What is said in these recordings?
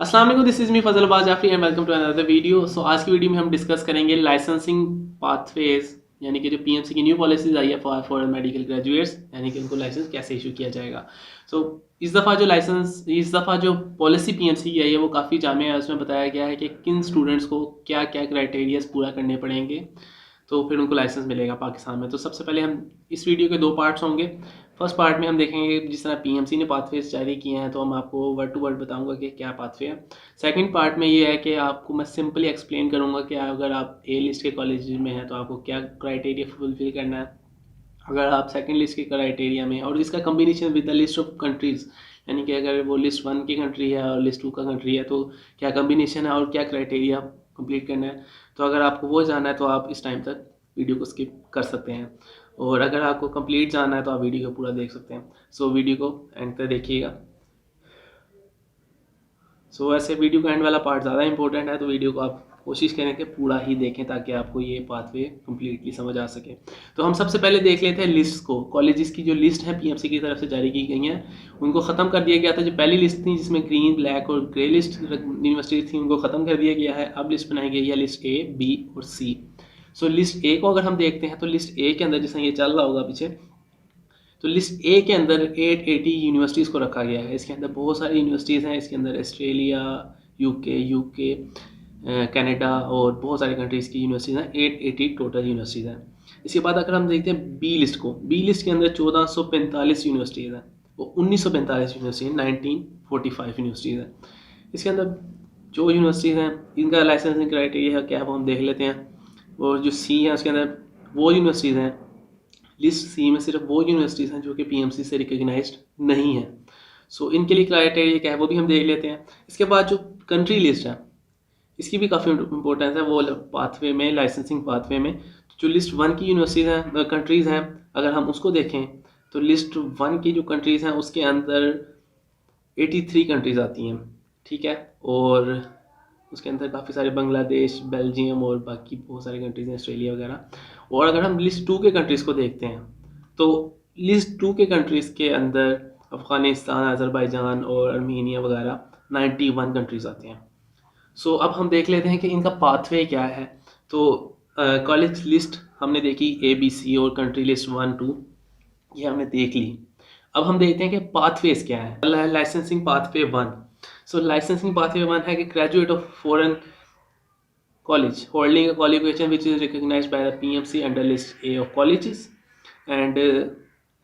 अस्सलाम वालेकुम, this is me Fazal Abbas Jafri and welcome to another video. सो आज की वीडियो में हम डिस्कस करेंगे लाइसेंसिंग पाथवेज, यानी कि जो पीएमसी की न्यू पॉलिसीज आई है फॉर मेडिकल ग्रेजुएट्स, यानी कि उनको लाइसेंस कैसे इशू किया जाएगा। सो इस दफ़ा जो पॉलिसी पीएमसी की आई है वो काफ़ी जामे है। उसमें बताया गया है कि किन स्टूडेंट्स को क्या क्या क्राइटेरियाज पूरा करने पड़ेंगे तो फिर उनको लाइसेंस मिलेगा पाकिस्तान में। तो सबसे पहले हम इस वीडियो के दो पार्ट्स होंगे। फर्स्ट पार्ट में हम देखेंगे जिस तरह पीएमसी ने पाथवेज जारी किए हैं, तो हम आपको वर्ड टू वर्ड बताऊंगा कि क्या पाथवे है। सेकंड पार्ट में ये है कि आपको मैं सिंपली एक्सप्लेन करूंगा कि अगर आप ए लिस्ट के कॉलेज में हैं तो आपको क्या क्राइटेरिया फुलफिल करना है, अगर आप सेकंड लिस्ट के क्राइटेरिया में, और इसका combination with the list of countries, यानी कि अगर वो लिस्ट 1 की कंट्री है और लिस्ट 2 का कंट्री है तो क्या कम्बिनेशन है और क्या क्राइटेरिया कंप्लीट करना है। तो अगर आपको वो जानना है तो आप इस टाइम तक वीडियो को स्किप कर सकते हैं, और अगर आपको कंप्लीट जानना है तो आप वीडियो को पूरा देख सकते हैं। सो वीडियो को एंड तक देखिएगा। ऐसे वीडियो का एंड वाला पार्ट ज़्यादा इंपॉर्टेंट है, तो वीडियो को आप कोशिश करें कि पूरा ही देखें ताकि आपको ये पाथवे कम्प्लीटली समझ आ सके। तो हम सबसे पहले देख लेते हैं लिस्ट को। कॉलेजेस की जो लिस्ट है पीएमसी की तरफ से जारी की गई हैं उनको ख़त्म कर दिया गया था। जो पहली लिस्ट थी जिसमें ग्रीन, ब्लैक और ग्रे लिस्ट यूनिवर्सिटी थी उनको ख़त्म कर दिया गया है। अब लिस्ट बनाई गई है लिस्ट ए, बी और सी। लिस्ट ए को अगर हम देखते हैं तो लिस्ट ए के अंदर, जैसा ये चल रहा होगा पीछे, तो लिस्ट ए के अंदर 880 यूनिवर्सिटीज़ को रखा गया है। इसके अंदर बहुत सारी यूनिवर्सिटीज़ हैं। इसके अंदर ऑस्ट्रेलिया, यूके, कनाडा और बहुत सारी कंट्रीज़ की यूनिवर्सिटीज़ हैं। 880 टोटल यूनिवर्सिटीज़ हैं। इसके बाद अगर हम देखते हैं बी लिस्ट को, बी लिस्ट के अंदर 1445 यूनिवर्सिटीज़ हैं। वो 1945 यूनिवर्सिटी, 1945 यूनिवर्सिटीज़ हैं। इसके अंदर जो यूनिवर्सिटीज़ हैं इनका लाइसेंसिंग क्राइटेरिया क्या है वो हम देख लेते हैं। और जो सी है उसके अंदर वो यूनिवर्सिटीज़ हैं, लिस्ट सी में सिर्फ वो यूनिवर्सिटीज़ हैं जो कि पीएमसी से रिकग्नाइज्ड नहीं है। इनके लिए क्राइटेरिया क्या है वो भी हम देख लेते हैं। इसके बाद जो कंट्री लिस्ट है इसकी भी काफ़ी इंपॉर्टेंस है वो पाथवे में, लाइसेंसिंग पाथवे में। जो लिस्ट 1 की यूनिवर्सिटीज़ हैं, कंट्रीज़ हैं, अगर हम उसको देखें तो लिस्ट 1 की जो कंट्रीज़ हैं उसके अंदर 83 कंट्रीज़ आती हैं, ठीक है। और उसके अंदर काफ़ी सारे बांग्लादेश, बेल्जियम और बाकी बहुत सारी कंट्रीज़ हैं, ऑस्ट्रेलिया वगैरह। और अगर हम लिस्ट 2 के कंट्रीज़ को देखते हैं तो लिस्ट 2 के कंट्रीज़ के अंदर अफ़गानिस्तान, अज़रबैजान और अर्मीनिया वगैरह 91 कंट्रीज़ आते हैं। अब हम देख लेते हैं कि इनका पाथवे क्या है। तो कॉलेज लिस्ट हमने देखी ए, बी, सी, और कंट्री लिस्ट 1, 2 ये हमने देख ली। अब हम देखते हैं कि पाथवेज क्या है। Licensing pathway 1। लाइसेंसिंग पाथवे 1 है कि graduate of foreign college holding a qualification which is recognised by the PMC under list A of colleges and,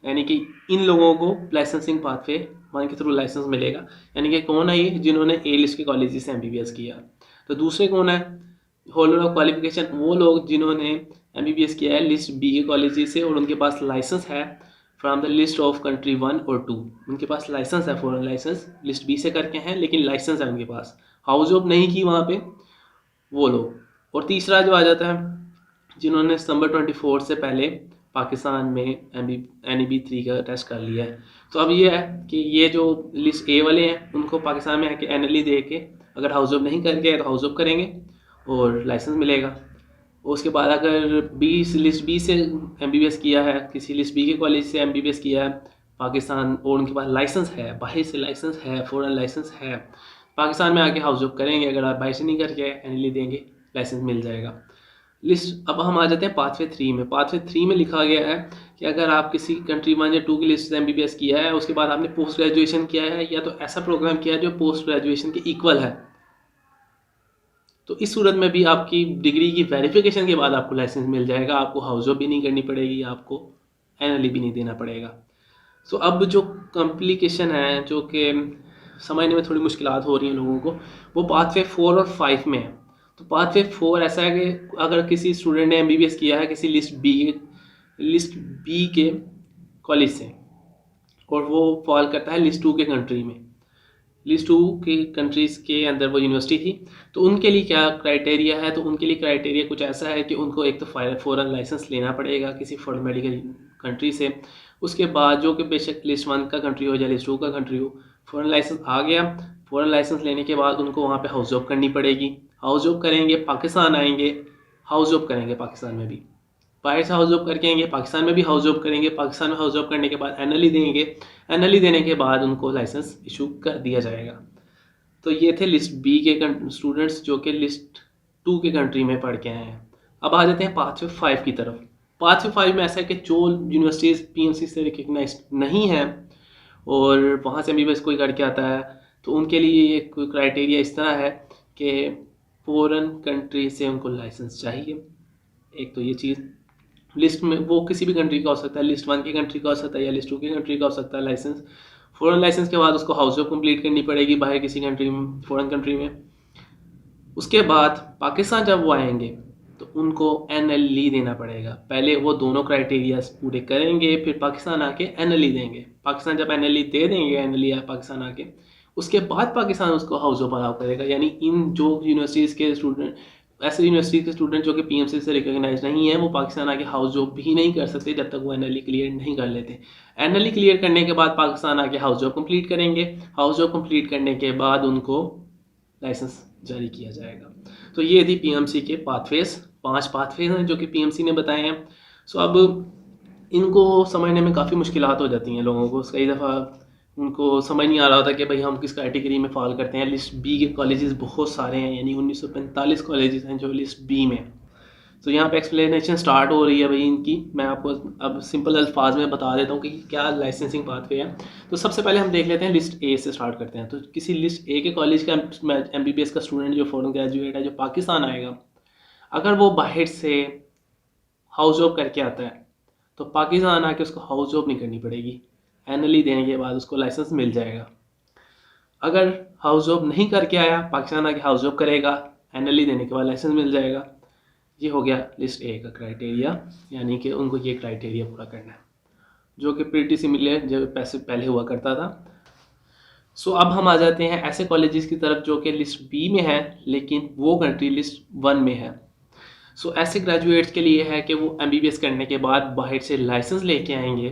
यानी कि इन लोगों को लाइसेंसिंग पाथवे 1 के थ्रू लाइसेंस मिलेगा। यानी कि कौन है ये, जिन्होंने ए लिस्ट के कॉलेज से एमबीबीएस किया। तो दूसरे कौन है, होल्डर ऑफ क्वालिफिकेशन, वो लोग जिन्होंने एमबीबीएस किया है लिस्ट बी के कॉलेज से और उनके पास लाइसेंस है from the list of country 1 और 2। उनके पास लाइसेंस है, फॉरेन लाइसेंस लिस्ट बी से करके हैं लेकिन लाइसेंस है उनके पास, हाउस जॉब नहीं की वहाँ पे वो लोग। और तीसरा जो आ जाता है जिन्होंने सितंबर 24 से पहले पाकिस्तान में NEB3 का टेस्ट कर लिया है। तो अब ये है कि ये जो लिस्ट ए वाले हैं उनको पाकिस्तान में आके NLE दे के अगर हाउस जॉब नहीं करके तो हाउस जॉब करेंगे और लाइसेंस मिलेगा। उसके बाद अगर लिस्ट बी से एमबीबीएस किया है, किसी लिस्ट बी के कॉलेज से एमबीबीएस किया है पाकिस्तान, और उनके पास लाइसेंस है, बाहर से लाइसेंस है, फॉरेन लाइसेंस है, पाकिस्तान में आके हाउस जॉब करेंगे। अगर आप बाहर से नहीं करके एनएलई देंगे लाइसेंस मिल जाएगा। लिस्ट अब हम आ जाते हैं पाथवे 3 में। पाथवे 3 में लिखा गया है कि अगर आप किसी कंट्री 1 या 2 की लिस्ट से एमबीबीएस किया है, उसके बाद आपने पोस्ट ग्रेजुएशन किया है या तो ऐसा प्रोग्राम किया है जो पोस्ट ग्रेजुएशन के इक्वल है, तो इस सूरत में भी आपकी डिग्री की वेरिफिकेशन के बाद आपको लाइसेंस मिल जाएगा। आपको हाउस जॉब भी नहीं करनी पड़ेगी, आपको एनएलई भी नहीं देना पड़ेगा। अब जो कॉम्प्लिकेशन है, जो कि समझने में थोड़ी मुश्किलात हो रही हैं लोगों को, वो पाथवे 4 और 5 में है। तो पाथवे 4 ऐसा है कि अगर किसी स्टूडेंट ने एमबीबीएस किया है किसी लिस्ट बी के कॉलेज से और वो फॉल करता है लिस्ट 2 के कंट्री में, लिस्ट 2 की कंट्रीज़ के अंदर वो यूनिवर्सिटी थी, तो उनके लिए क्या क्राइटेरिया है। तो उनके लिए क्राइटेरिया कुछ ऐसा है कि उनको एक तो फॉरेन लाइसेंस लेना पड़ेगा किसी फॉरेन मेडिकल कंट्री से। उसके बाद जो कि बेशक लिस्ट 1 का कंट्री हो या लिस्ट 2 का कंट्री हो, फॉरेन लाइसेंस आ गया। फॉरेन लाइसेंस लेने के बाद उनको वहाँ पे हाउस जॉब करनी पड़ेगी। हाउस जॉब करेंगे, पाकिस्तान आएंगे, हाउस जॉब करेंगे पाकिस्तान में भी, बाहर से हाउस जॉब करके आएंगे, पाकिस्तान में भी हाउस जॉब करेंगे, पाकिस्तान में हाउस जॉब करने के बाद एनएलई देंगे, एनएलई देने के बाद उनको लाइसेंस इशू कर दिया जाएगा। तो ये थे लिस्ट बी के स्टूडेंट्स जो कि लिस्ट 2 के कंट्री में पढ़ के आए हैं। अब आ जाते हैं पाथवे 5 की तरफ। पाथवे 5 में ऐसा है कि जो यूनिवर्सिटीज़ पीएमसी से रिकग्नाइज नहीं है और वहाँ से एमबीबीएस कोई करके आता है, तो उनके लिए एक क्राइटेरिया इस तरह है कि फॉरेन कंट्री से उनको लाइसेंस चाहिए। एक तो ये चीज़ लिस्ट में वो किसी भी कंट्री का हो सकता है, लिस्ट 1 की कंट्री का हो सकता है या लिस्ट 2 की कंट्री का हो सकता है लाइसेंस। फॉरेन लाइसेंस के बाद उसको हाउस जॉब कंप्लीट करनी पड़ेगी बाहर किसी कंट्री में, फॉरेन कंट्री में। उसके बाद पाकिस्तान जब वो आएंगे तो उनको एनएलई देना पड़ेगा। पहले वो दोनों क्राइटेरियाज पूरे करेंगे, फिर पाकिस्तान आके एनएलई देंगे। पाकिस्तान जब एनएलई दे देंगे, एनएलई पाकिस्तान आके, उसके बाद पाकिस्तान उसको हाउस ऑफ अलाउ करेगा। यानी इन जो यूनिवर्सिटीज़ के स्टूडेंट, ऐसे यूनिवर्सिटी के स्टूडेंट जो कि पीएमसी से रिकॉग्नाइज नहीं है, वो पाकिस्तान आके हाउस जॉब भी नहीं कर सकते जब तक वो एनएलई क्लियर नहीं कर लेते। एनएलई क्लियर करने के बाद पाकिस्तान आके हाउस जॉब कंप्लीट करेंगे। हाउस जॉब कंप्लीट करने के बाद उनको लाइसेंस जारी किया जाएगा। तो ये थी पीएमसी के पाथवेज, 5 पाथवेज हैं जो कि पीएमसी ने बताए हैं। सो अब इनको समझने में काफ़ी मुश्किलात हो जाती हैं लोगों को। कई दफ़ा उनको समझ नहीं आ रहा होता कि भाई हम किस कैटेगरी में फॉल करते हैं। लिस्ट बी के कॉलेजेस बहुत सारे हैं, यानी 1945 कॉलेजेस हैं जो लिस्ट बी में। तो यहाँ पे एक्सप्लेनेशन स्टार्ट हो रही है भाई इनकी। मैं आपको अब सिंपल अल्फाज में बता देता हूँ कि क्या लाइसेंसिंग पाथवे है। तो सबसे पहले हम देख लेते हैं, लिस्ट ए से स्टार्ट करते हैं। तो किसी लिस्ट ए के कॉलेज का एमबीबीएस का स्टूडेंट जो फॉरेन ग्रेजुएट है, जो पाकिस्तान आएगा, अगर वो बाहर से हाउस जॉब करके आता है तो पाकिस्तान आके उसको हाउस जॉब नहीं करनी पड़ेगी। एनएलई देने के बाद उसको लाइसेंस मिल जाएगा। अगर हाउस जॉब नहीं करके आया, पाकिस्तान आके हाउस जॉब करेगा, एनएलई देने के बाद लाइसेंस मिल जाएगा। ये हो गया लिस्ट ए का क्राइटेरिया, यानी कि उनको ये क्राइटेरिया पूरा करना है, जो कि प्रीटी सिमिलर जो पैसे पहले हुआ करता था। सो अब हम आ जाते हैं ऐसे कॉलेजेस की तरफ जो कि लिस्ट बी में है लेकिन वो कंट्री लिस्ट 1 में है। सो ऐसे ग्रेजुएट्स के लिए है कि वो एमबीबीएस करने के बाद बाहर से लाइसेंस लेके आएंगे,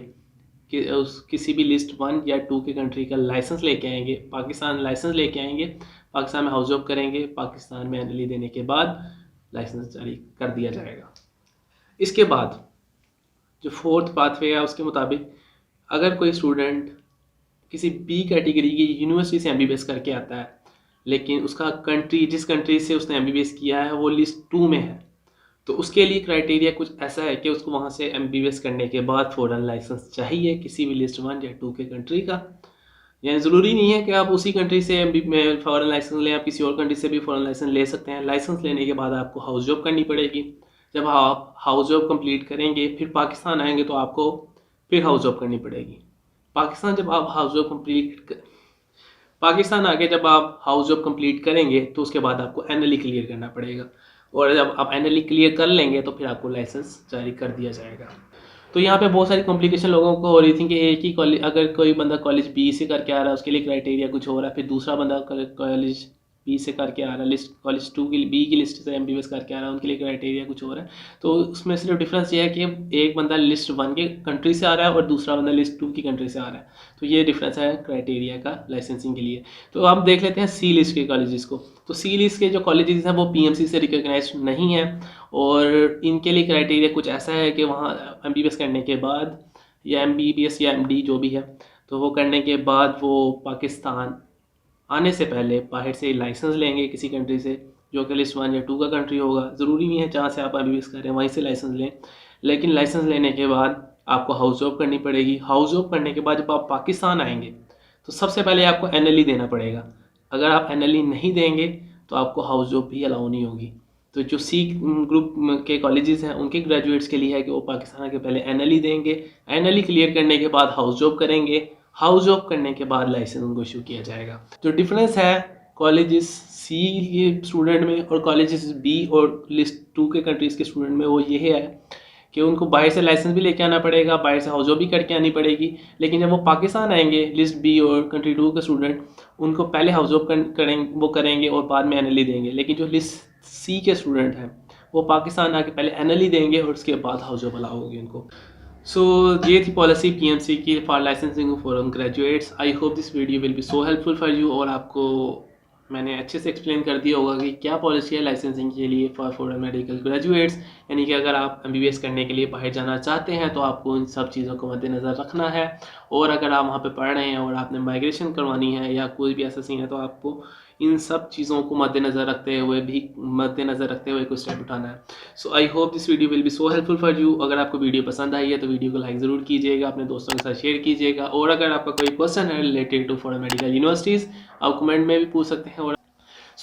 कि उस किसी भी लिस्ट 1 या 2 के कंट्री का लाइसेंस लेके आएंगे, पाकिस्तान लाइसेंस लेके आएंगे, पाकिस्तान में हाउस जॉब करेंगे, पाकिस्तान में एनएलई देने के बाद लाइसेंस जारी कर दिया जाएगा। इसके बाद जो 4th पाथवे है उसके मुताबिक अगर कोई स्टूडेंट किसी बी कैटेगरी की यूनिवर्सिटी से एमबीबीएस करके आता है लेकिन उसका कंट्री, जिस कंट्री से उसने एमबीबीएस किया है, वो लिस्ट 2 में है, तो उसके लिए क्राइटेरिया कुछ ऐसा है कि उसको वहाँ से एमबीबीएस करने के बाद फॉरेन लाइसेंस चाहिए किसी भी लिस्ट 1 या 2 के कंट्री का। यानी ज़रूरी नहीं है कि आप उसी कंट्री से फॉरेन लाइसेंस लें, आप किसी और कंट्री से भी फॉरेन लाइसेंस ले सकते हैं। लाइसेंस लेने के बाद आपको हाउस जॉब करनी पड़ेगी। जब आप हाउस जॉब कंप्लीट करेंगे फिर पाकिस्तान आएंगे तो आपको फिर हाउस जॉब करनी पड़ेगी। पाकिस्तान जब आप हाउस जॉब कंप्लीट पाकिस्तान आके जब आप हाउस जॉब कंप्लीट करेंगे तो उसके बाद आपको एनएलई क्लियर करना पड़ेगा, और जब आप एनएलई क्लियर कर लेंगे तो फिर आपको लाइसेंस जारी कर दिया जाएगा। तो यहाँ पे बहुत सारी कॉम्प्लिकेशन लोगों को हो रही थी कि एक ही कॉलेज, अगर कोई बंदा कॉलेज बी से करके आ रहा है उसके लिए क्राइटेरिया कुछ हो रहा है, फिर दूसरा बंदा कॉलेज बी से करके आ रहा है, लिस्ट कॉलेज 2 की बी की लिस्ट से एमबीबीएस करके आ रहा है, उनके लिए क्राइटेरिया कुछ हो रहा है। तो उसमें सिर्फ डिफरेंस ये है कि एक बंदा लिस्ट 1 के कंट्री से आ रहा है और दूसरा बंदा लिस्ट 2 की कंट्री से आ रहा है। तो ये डिफरेंस है क्राइटेरिया का लाइसेंसिंग के लिए। तो अब देख लेते हैं सी लिस्ट के कॉलेजेस को। तो सी लिस्ट के जो कॉलेजेस हैं वो पीएमसी से रिकॉग्नाइज नहीं है, और इनके लिए क्राइटेरिया कुछ ऐसा है कि वहाँ एमबीबीएस करने के बाद, या एमबीबीएस या एमडी जो भी है, तो वो करने के बाद वो पाकिस्तान आने से पहले बाहर से लाइसेंस लेंगे किसी कंट्री से जो कि लिस्ट 1 या 2 का कंट्री होगा। ज़रूरी नहीं है जहाँ से आप एमबीबीएस कर रहे हैं वहीं से लाइसेंस लें, लेकिन लाइसेंस लेने के बाद आपको हाउस जॉब करनी पड़ेगी। हाउस जॉब करने के बाद जब आप पाकिस्तान आएंगे तो सबसे पहले आपको एनएलई देना पड़ेगा। अगर आप एनएलई नहीं देंगे तो आपको हाउस जॉब भी अलाउ नहीं होगी। तो जो सी ग्रुप के कॉलेजेस हैं उनके ग्रेजुएट्स के लिए है कि वो पाकिस्तान के पहले एनएलई देंगे, एनएलई क्लियर करने के बाद हाउस जॉब करेंगे, हाउस जॉब करने के बाद लाइसेंस उनको इशू किया जाएगा। जो डिफरेंस है कॉलेजेस सी के स्टूडेंट में और कॉलेजेस बी और लिस्ट 2 के कंट्रीज़ के स्टूडेंट में, वो ये है कि उनको बाहर से लाइसेंस भी लेके आना पड़ेगा, बाहर से हाउस जॉब भी करके आनी पड़ेगी। लेकिन जब वो पाकिस्तान आएंगे लिस्ट बी और कंट्री 2 के स्टूडेंट, उनको पहले हाउस जॉब करेंगे और बाद में एनएलई देंगे। लेकिन जो लिस्ट सी के स्टूडेंट हैं वो पाकिस्तान आके पहले एनएलई देंगे और उसके बाद हाउस जॉब अलाउ होगी उनको। सो ये थी पॉलिसी पीएमसी की for licensing for graduates. I hope this video will be so helpful for you, और आपको मैंने अच्छे से एक्सप्लेन कर दिया होगा कि क्या पॉलिसी है लाइसेंसिंग के लिए फॉर मेडिकल ग्रेजुएट्स। यानी कि अगर आप एमबीबीएस करने के लिए बाहर जाना चाहते हैं तो आपको इन सब चीज़ों को मद्देनज़र रखना है, और अगर आप वहाँ पे पढ़ रहे हैं और आपने माइग्रेशन करवानी है या कोई भी ऐसा सीन है तो आपको इन सब चीज़ों को मद्देनज़र रखते हुए कोई स्टेप उठाना है। So I hope this video will be so helpful for you. अगर आपको वीडियो पसंद आई है तो वीडियो को लाइक ज़रूर कीजिएगा, अपने दोस्तों के साथ शेयर कीजिएगा, और अगर आपका कोई क्वेश्चन है related to for medical universities आप कमेंट में भी पूछ सकते हैं। और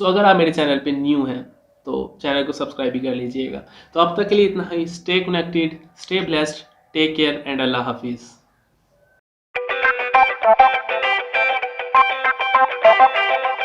अगर आप मेरे चैनल पे न्यू हैं तो चैनल को सब्सक्राइब भी कर लीजिएगा। तो अब तक के लिए इतना ही। Stay connected, stay blessed, take care and Allah हाफिज़।